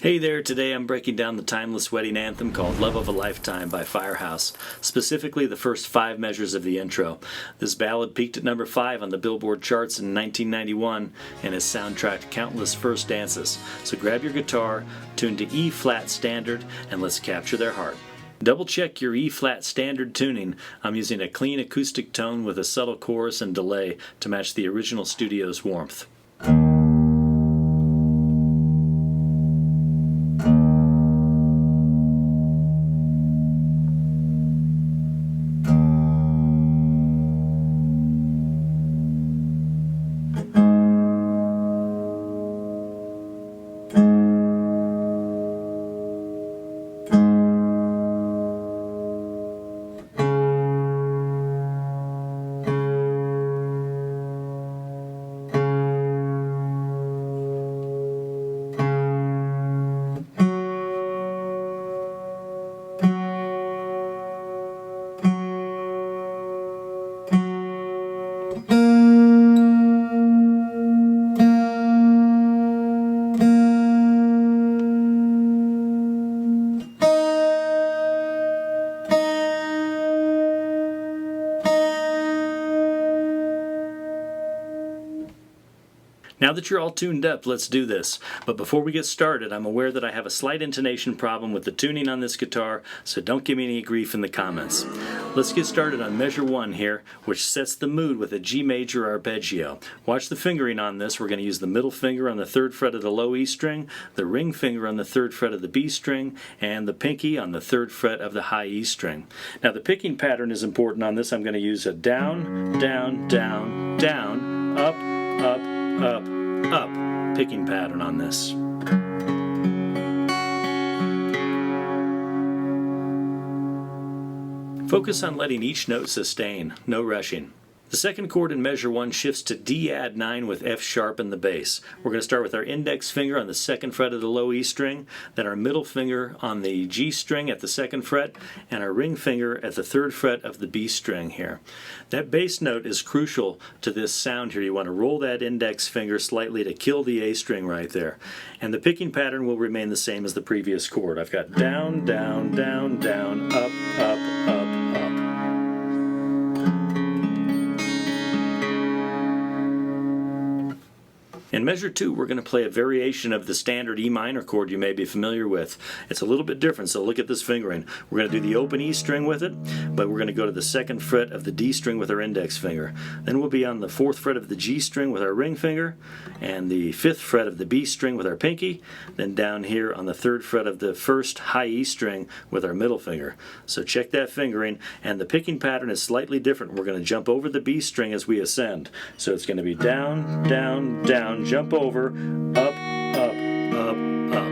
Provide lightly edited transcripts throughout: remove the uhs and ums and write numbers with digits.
Hey there, today I'm breaking down the timeless wedding anthem called Love of a Lifetime by Firehouse, specifically the first 5 measures of the intro. This ballad peaked at number 5 on the Billboard charts in 1991 and has soundtracked countless first dances. So grab your guitar, tune to E-flat standard, and let's capture their heart. Double check your E-flat standard tuning. I'm using a clean acoustic tone with a subtle chorus and delay to match the original studio's warmth. Now that you're all tuned up, let's do this. But before we get started, I'm aware that I have a slight intonation problem with the tuning on this guitar, so don't give me any grief in the comments. Let's get started on measure 1 here, which sets the mood with a G major arpeggio. Watch the fingering on this. We're going to use the middle finger on the 3rd fret of the low E string, the ring finger on the 3rd fret of the B string, and the pinky on the 3rd fret of the high E string. Now the picking pattern is important on this. I'm going to use a down, down, down, down, up, up, up, up picking pattern on this. Focus on letting each note sustain, no rushing. The second chord in measure 1 shifts to D add 9 with F sharp in the bass. We're going to start with our index finger on the 2nd fret of the low E string, then our middle finger on the G string at the 2nd fret, and our ring finger at the 3rd fret of the B string here. That bass note is crucial to this sound here. You want to roll that index finger slightly to kill the A string right there. And the picking pattern will remain the same as the previous chord. I've got down, down, down, down, up, up, up, up. In measure 2, we're going to play a variation of the standard E minor chord you may be familiar with. It's a little bit different, so look at this fingering. We're going to do the open E string with it, but we're going to go to the 2nd fret of the D string with our index finger. Then we'll be on the 4th fret of the G string with our ring finger, and the 5th fret of the B string with our pinky, then down here on the 3rd fret of the 1st high E string with our middle finger. So check that fingering, and the picking pattern is slightly different. We're going to jump over the B string as we ascend. So it's going to be down, down, down, jump over, up, up, up, up.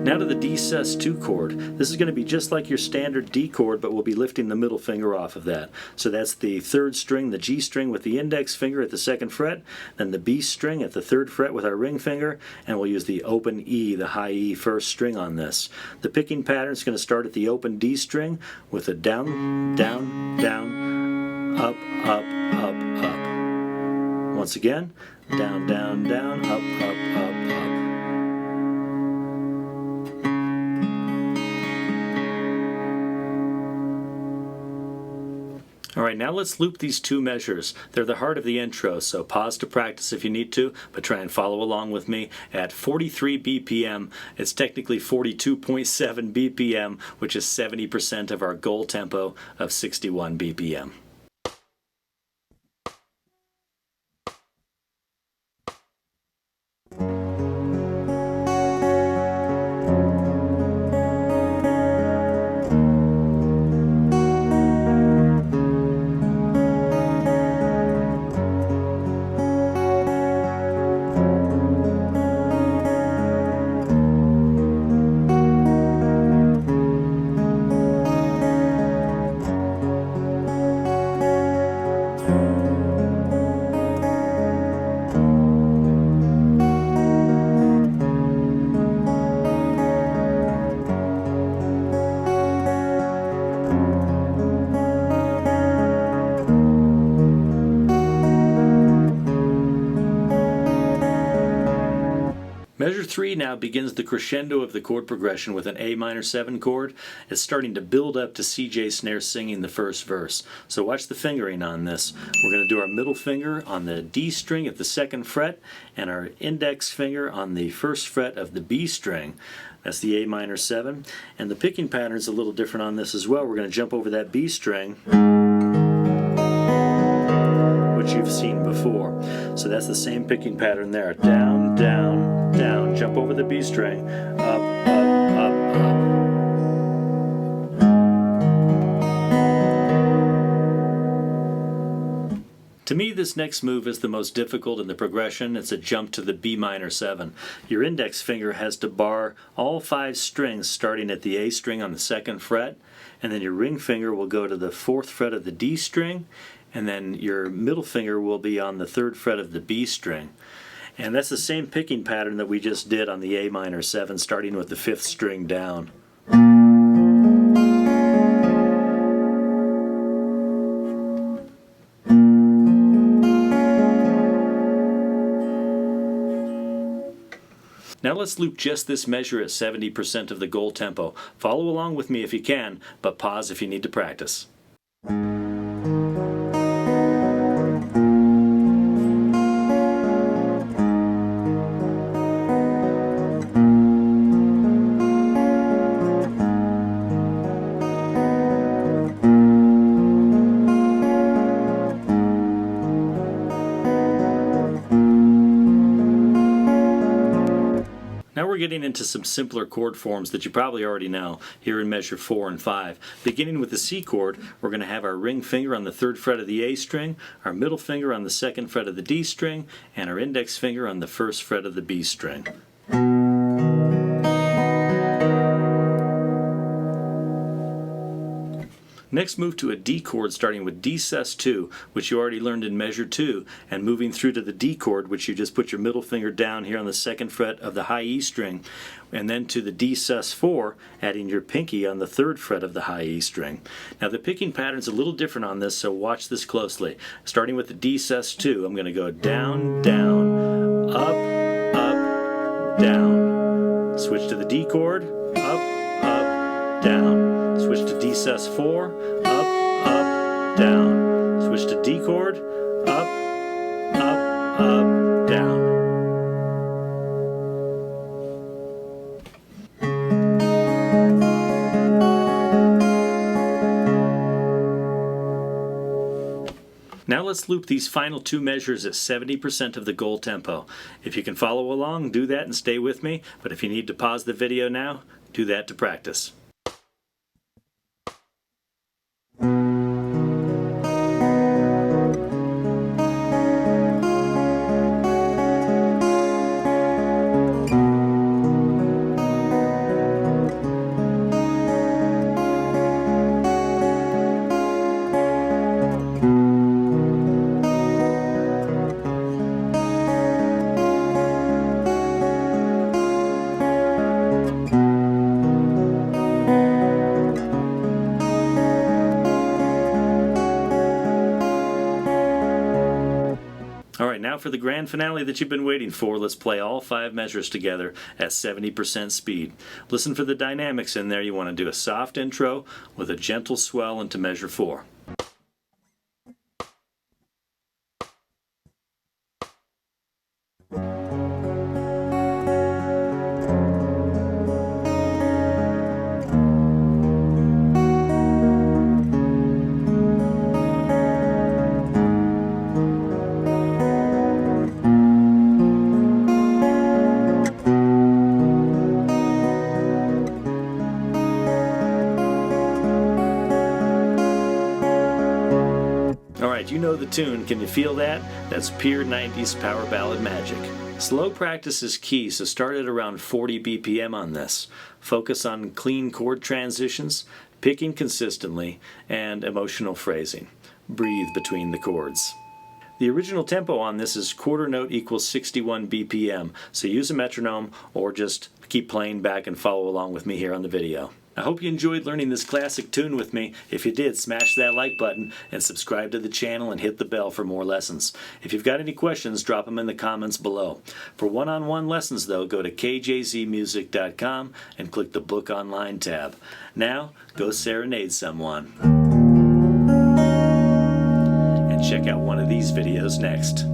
Now to the D sus2 chord. This is going to be just like your standard D chord, but we'll be lifting the middle finger off of that. So that's the 3rd string, the G string with the index finger at the 2nd fret, then the B string at the 3rd fret with our ring finger, and we'll use the open E, the high E 1st string on this. The picking pattern is going to start at the open D string with a down, down, down, up, up, up, up. Once again, down, down, down, up, up, up, up. Alright, now let's loop these 2 measures. They're the heart of the intro, so pause to practice if you need to, but try and follow along with me at 43 BPM. It's technically 42.7 BPM, which is 70% of our goal tempo of 61 BPM. Measure 3 now begins the crescendo of the chord progression with an A minor 7 chord. It's starting to build up to CJ snare singing the first verse. So watch the fingering on this. We're going to do our middle finger on the D string at the 2nd fret and our index finger on the 1st fret of the B string. That's the A minor 7. And the picking pattern is a little different on this as well. We're going to jump over that B string, which you've seen before. So that's the same picking pattern there. Down, down, down. Jump over the B string. Up, up, up, up. To me, this next move is the most difficult in the progression. It's a jump to the B minor 7. Your index finger has to bar all 5 strings starting at the A string on the 2nd fret, and then your ring finger will go to the 4th fret of the D string, and then your middle finger will be on the 3rd fret of the B string. And that's the same picking pattern that we just did on the A minor 7, starting with the 5th string down. Now let's loop just this measure at 70% of the goal tempo. Follow along with me if you can, but pause if you need to practice. Now we're getting into some simpler chord forms that you probably already know here in measure 4 and 5. Beginning with the C chord, we're going to have our ring finger on the 3rd fret of the A string, our middle finger on the 2nd fret of the D string, and our index finger on the 1st fret of the B string. Next, move to a D chord starting with D sus2, which you already learned in measure 2, and moving through to the D chord, which you just put your middle finger down here on the 2nd fret of the high E string, and then to the D sus4, adding your pinky on the 3rd fret of the high E string. Now the picking pattern's a little different on this, so watch this closely. Starting with the D sus2, I'm going to go down, down, up, up, down. Switch to the D chord, up, up, down. Switch to D sus4, up, up, down. Switch to D chord, up, up, up, down. Now let's loop these final 2 measures at 70% of the goal tempo. If you can follow along, do that and stay with me, but if you need to pause the video now, do that to practice. Alright, now for the grand finale that you've been waiting for, let's play all 5 measures together at 70% speed. Listen for the dynamics in there. You want to do a soft intro with a gentle swell into measure 4. Alright, you know the tune. Can you feel that? That's pure 90s power ballad magic. Slow practice is key, so start at around 40 BPM on this. Focus on clean chord transitions, picking consistently, and emotional phrasing. Breathe between the chords. The original tempo on this is quarter note equals 61 BPM, so use a metronome or just keep playing back and follow along with me here on the video. I hope you enjoyed learning this classic tune with me. If you did, smash that like button and subscribe to the channel and hit the bell for more lessons. If you've got any questions, drop them in the comments below. For one-on-one lessons, though, go to kjzmusic.com and click the Book Online tab. Now, go serenade someone. And check out one of these videos next.